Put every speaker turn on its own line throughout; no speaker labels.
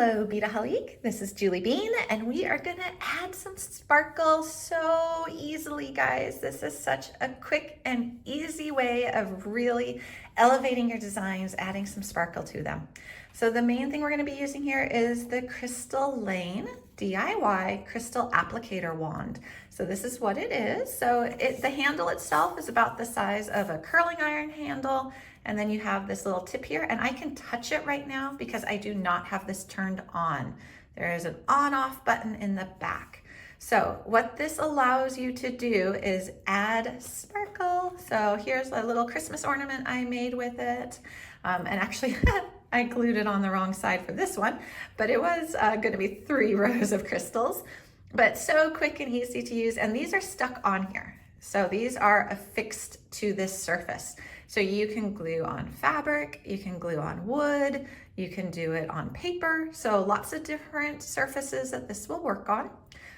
Hello, Beataholic. This is Julie Bean, and we are gonna add some sparkle so easily, guys. This is such a quick and easy way of really elevating your designs, adding some sparkle to them. So the main thing we're gonna be using here is the Crystal Lane DIY Crystal Applicator Wand. So this is what it is. So the handle itself is about the size of a curling iron handle. And then you have this little tip here, and I can touch it right now because I do not have this turned on. There is an on-off button in the back. So what this allows you to do is add sparkle. So here's a little Christmas ornament I made with it. And actually, I glued it on the wrong side for this one, but it was gonna be 3 rows of crystals, but so quick and easy to use. And these are stuck on here. So these are affixed to this surface. So you can glue on fabric, you can glue on wood, you can do it on paper. So lots of different surfaces that this will work on.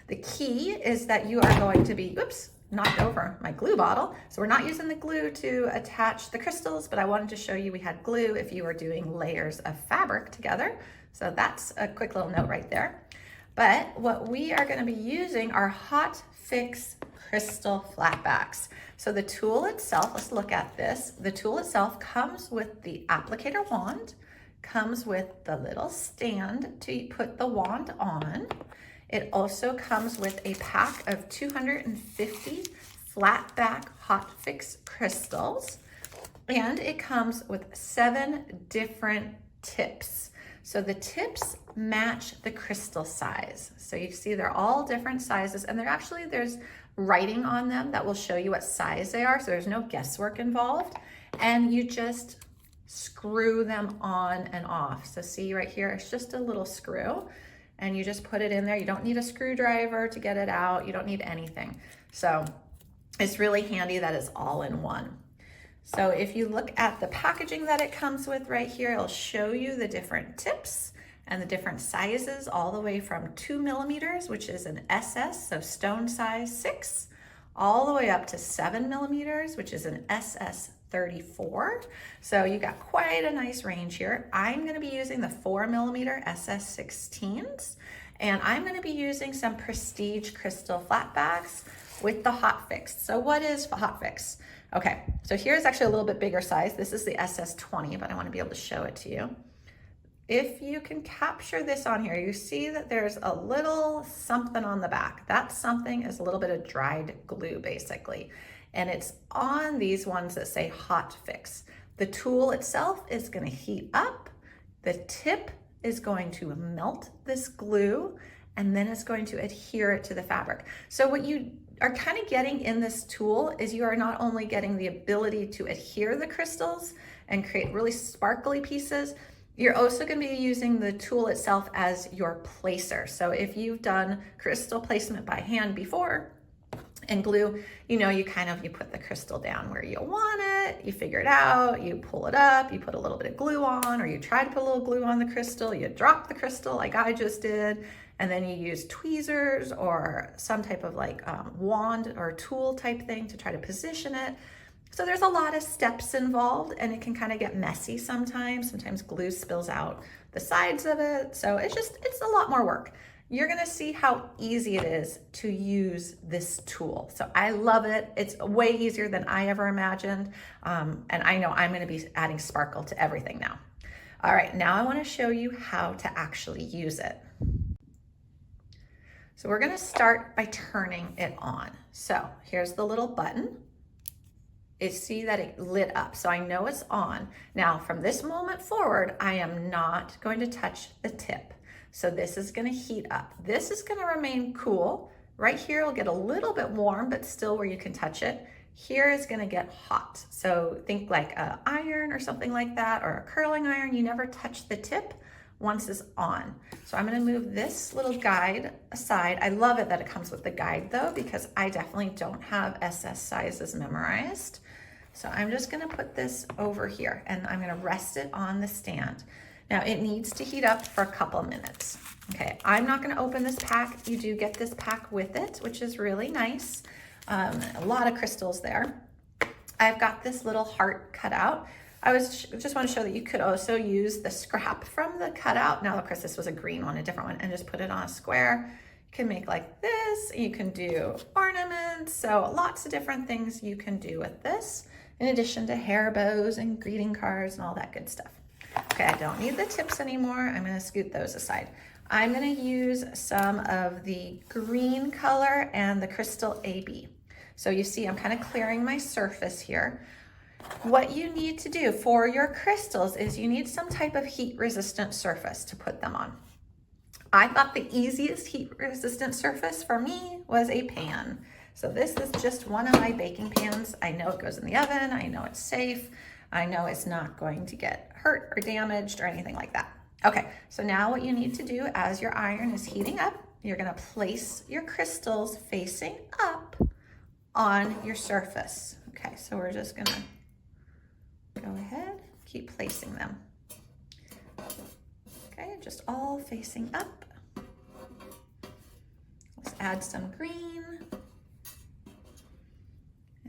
The key is that you are going to be, oops, knocked over my glue bottle. So we're not using the glue to attach the crystals, but I wanted to show you we had glue if you were doing layers of fabric together. So that's a quick little note right there. But what we are gonna be using are Hot Fix crystal flatbacks. So the tool itself, let's look at this. The tool itself comes with the applicator wand, comes with the little stand to put the wand on. It also comes with a pack of 250 flat back Hot Fix crystals. And it comes with 7 different tips. So the tips match the crystal size. So you see they're all different sizes, and there's writing on them that will show you what size they are, so there's no guesswork involved. And you just screw them on and off. So see right here, it's just a little screw, and you just put it in there. You don't need a screwdriver to get it out. You don't need anything. So it's really handy that it's all in one. So if you look at the packaging that it comes with right here, it'll show you the different tips and the different sizes, all the way from 2 millimeters, which is an SS, so stone size 6, all the way up to 7 millimeters, which is an SS 34. So you got quite a nice range here. I'm gonna be using the 4 millimeter SS 16s, and I'm gonna be using some Prestige crystal flatbacks with the Hot Fix. So what is Hot Fix? Okay, so here's actually a little bit bigger size. This is the SS 20, but I wanna be able to show it to you. If you can capture this on here, you see that there's a little something on the back. That something is a little bit of dried glue, basically. And it's on these ones that say Hot Fix. The tool itself is gonna heat up. The tip is going to melt this glue, and then it's going to adhere it to the fabric. So what you are kind of getting in this tool is you are not only getting the ability to adhere the crystals and create really sparkly pieces, you're also going to be using the tool itself as your placer. So if you've done crystal placement by hand before and glue, you know, you put the crystal down where you want it, you figure it out, you pull it up, you put a little bit of glue on, or you try to put a little glue on the crystal, you drop the crystal like I just did, and then you use tweezers or some type of wand or tool type thing to try to position it. So there's a lot of steps involved, and it can kind of get messy sometimes. Sometimes glue spills out the sides of it. So it's a lot more work. You're gonna see how easy it is to use this tool. So I love it. It's way easier than I ever imagined. And I know I'm gonna be adding sparkle to everything now. All right, now I wanna show you how to actually use it. So we're gonna start by turning it on. So here's the little button. See that it lit up, so I know it's on. Now, from this moment forward, I am not going to touch the tip. So this is gonna heat up. This is gonna remain cool. Right here, it'll get a little bit warm, but still where you can touch it. Here is gonna get hot. So think like an iron or something like that, or a curling iron. You never touch the tip once it's on. So I'm gonna move this little guide aside. I love it that it comes with the guide though, because I definitely don't have SS sizes memorized. So I'm just gonna put this over here, and I'm gonna rest it on the stand. Now it needs to heat up for a couple minutes. Okay, I'm not gonna open this pack. You do get this pack with it, which is really nice. A lot of crystals there. I've got this little heart cut out. I just want to show that you could also use the scrap from the cutout. Now, of course, this was a green one, a different one, and just put it on a square. You can make like this. You can do ornaments. So lots of different things you can do with this, in addition to hair bows and greeting cards and all that good stuff. Okay, I don't need the tips anymore. I'm going to scoot those aside. I'm going to use some of the green color and the crystal AB. So you see I'm kind of clearing my surface here. What you need to do for your crystals is you need some type of heat resistant surface to put them on. I thought the easiest heat resistant surface for me was a pan. So this is just one of my baking pans. I know it goes in the oven. I know it's safe. I know it's not going to get hurt or damaged or anything like that. Okay, so now what you need to do as your iron is heating up, you're gonna place your crystals facing up on your surface. Okay, so we're just gonna go ahead, keep placing them. Okay, just all facing up. Let's add some green.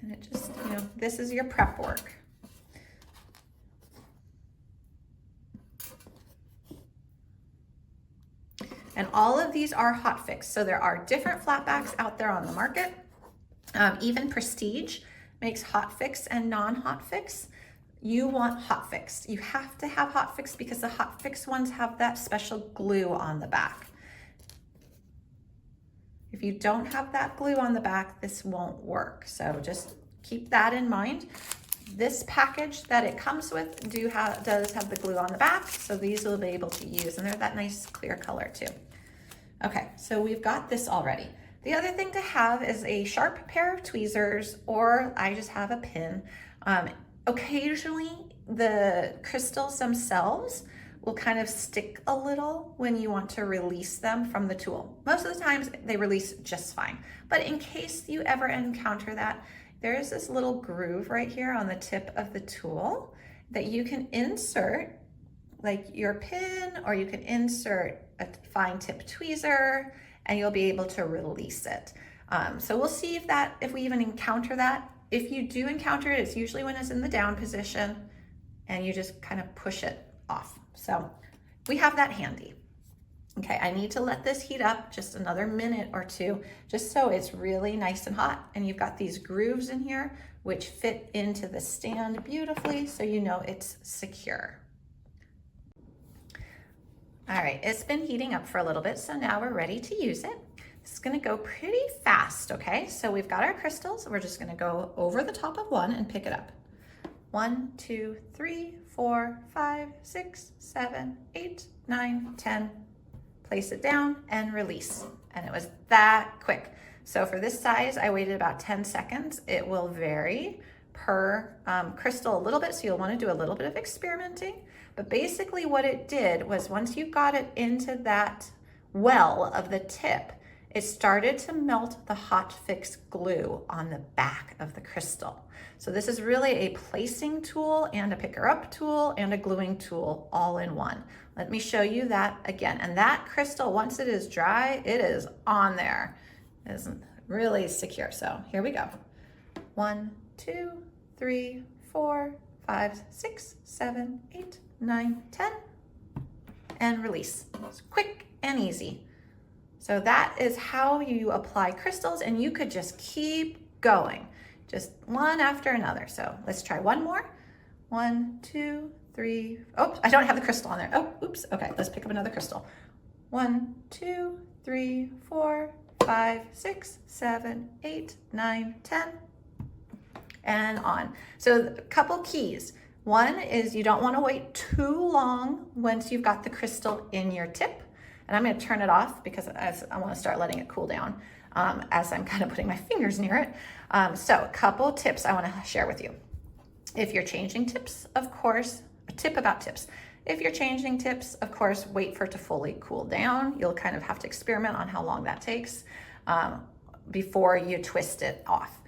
And it just, this is your prep work. And all of these are hot fix. So there are different flatbacks out there on the market. Even Prestige makes hot fix and non-hot fix. You want hot fix. You have to have hot fix because the hot fix ones have that special glue on the back. If you don't have that glue on the back, this won't work. So just keep that in mind. This package that it comes with does have the glue on the back, so these will be able to use, and they're that nice clear color too. Okay, so we've got this already. The other thing to have is a sharp pair of tweezers, or I just have a pin. Occasionally, the crystals themselves will kind of stick a little when you want to release them from the tool. Most of the times they release just fine, but in case you ever encounter that, there's this little groove right here on the tip of the tool that you can insert like your pin, or you can insert a fine tip tweezer and you'll be able to release it. So we'll see if we even encounter that. If you do encounter it, it's usually when it's in the down position and you just kind of push it off. So we have that handy. Okay, I need to let this heat up just another minute or two, just so it's really nice and hot. And you've got these grooves in here, which fit into the stand beautifully, so you know it's secure. All right, it's been heating up for a little bit, so now we're ready to use it. This is gonna go pretty fast, okay? So we've got our crystals. We're just gonna go over the top of one and pick it up. 1, 2, 3, 4, 5, 6, 7, 8, 9, 10. Place it down and release. And it was that quick. So for this size, I waited about 10 seconds. It will vary per crystal a little bit, so you'll want to do a little bit of experimenting. But basically what it did was, once you got it into that well of the tip, it started to melt the hot fix glue on the back of the crystal. So this is really a placing tool and a picker up tool and a gluing tool all in one. Let me show you that again. And that crystal, once it is dry, it is on there. It is really secure. So here we go. 1, 2, 3, 4, 5, 6, 7, 8, 9, 10, and release. It's quick and easy. So that is how you apply crystals, and you could just keep going, just one after another. So let's try one more. 1, 2, 3. Oh, I don't have the crystal on there. Oh, oops. Okay, let's pick up another crystal. 1, 2, 3, 4, 5, 6, 7, 8, 9, 10, and on. So a couple keys. One is you don't want to wait too long once you've got the crystal in your tip. And I'm going to turn it off because I want to start letting it cool down as I'm kind of putting my fingers near it. So a couple tips I want to share with you. If you're changing tips, of course, a tip about tips. If you're changing tips, of course, wait for it to fully cool down. You'll kind of have to experiment on how long that takes before you twist it off.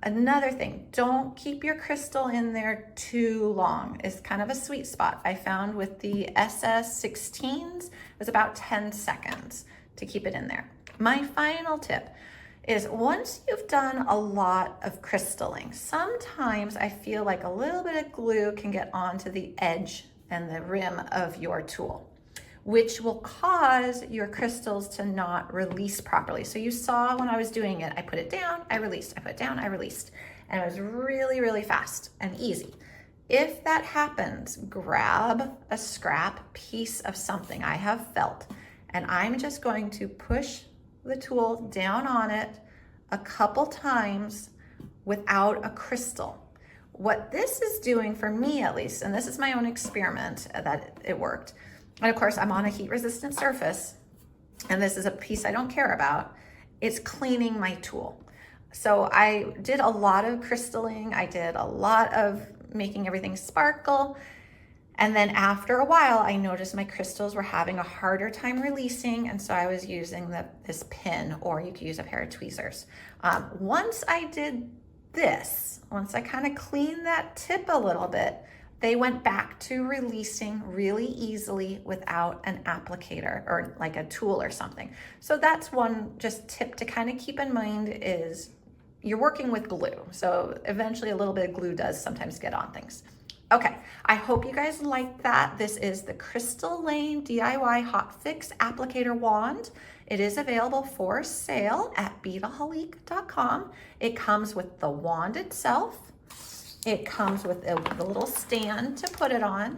Another thing, don't keep your crystal in there too long. It's kind of a sweet spot. I found with the SS16s, it was about 10 seconds to keep it in there. My final tip, is once you've done a lot of crystalling, sometimes I feel like a little bit of glue can get onto the edge and the rim of your tool, which will cause your crystals to not release properly. So you saw when I was doing it, I put it down, I released, I put it down, I released, and it was really, really fast and easy. If that happens, grab a scrap piece of something I have felt, and I'm just going to push the tool down on it a couple times without a crystal. What this is doing for me, at least, and this is my own experiment that it worked. And of course, I'm on a heat resistant surface, and this is a piece I don't care about. It's cleaning my tool. So I did a lot of crystalling. I did a lot of making everything sparkle. And then after a while, I noticed my crystals were having a harder time releasing. And so I was using this pin, or you could use a pair of tweezers. Once I did this, once I kind of cleaned that tip a little bit, they went back to releasing really easily without an applicator or like a tool or something. So that's one just tip to kind of keep in mind is you're working with glue. So eventually a little bit of glue does sometimes get on things. Okay, I hope you guys liked that. This is the Crystal Lane DIY Hot Fix Applicator Wand. It is available for sale at BeataHalik.com. It comes with the wand itself. It comes with the little stand to put it on.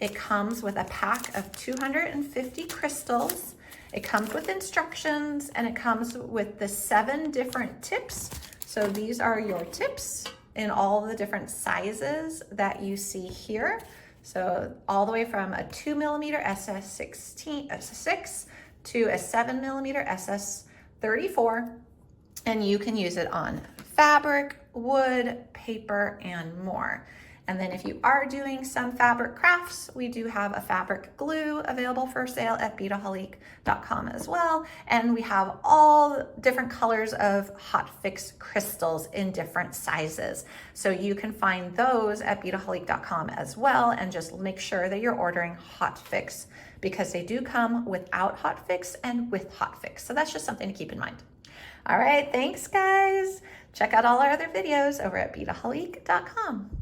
It comes with a pack of 250 crystals. It comes with instructions, and it comes with the 7 different tips. So these are your tips in all the different sizes that you see here. So all the way from a 2mm SS6 to a 7mm SS34. And you can use it on fabric, wood, paper, and more. And then if you are doing some fabric crafts, we do have a fabric glue available for sale at BeataHalik.com as well. And we have all different colors of Hot Fix crystals in different sizes. So you can find those at BeataHalik.com as well, and just make sure that you're ordering Hot Fix because they do come without Hot Fix and with Hot Fix. So that's just something to keep in mind. All right, thanks guys. Check out all our other videos over at BeataHalik.com.